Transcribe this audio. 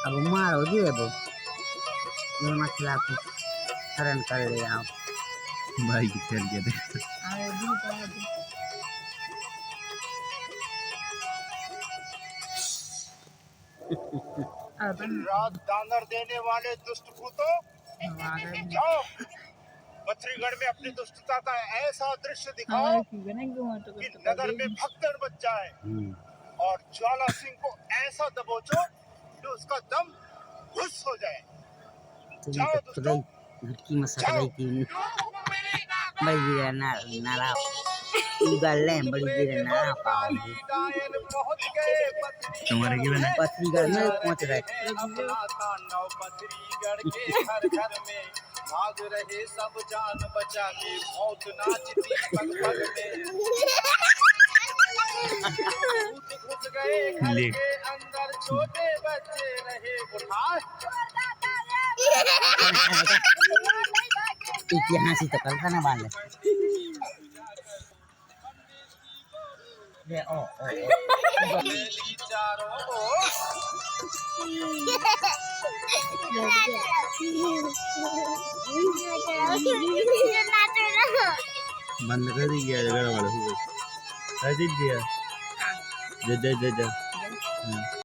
अब मारो दिए वो ये मसला को हरण कर ले आप भाई की खेल गया थे रात दानर देने वाले दुष्ट भूतों जाओ बथरीगढ़ में अपनी दुष्टता का ऐसा दृश्य दिखाओ कि नगर में भगदड़ मच जाए और ज्वाला सिंह को ऐसा दबोचो कि उसका दम घुस हो जाए। जाओ दोस्तों की मसला की बड़ी गिरा नाला उगले बड़ी गिरा नाला पाओगे तुम्हारे की बना बथरीगढ़ में पहुंच रहे बथरीगढ़ के हर घर में भाग रहे सब जान बचा के मौत नाचती पग पग में घुस गए घर के अंदर छोटे बच्चे रहे बुढ़ा इतिहास ही तो करता ना बाल ये ओ चारों बंद कर दिया घर वाला ऐसे दिया जा जा जा जा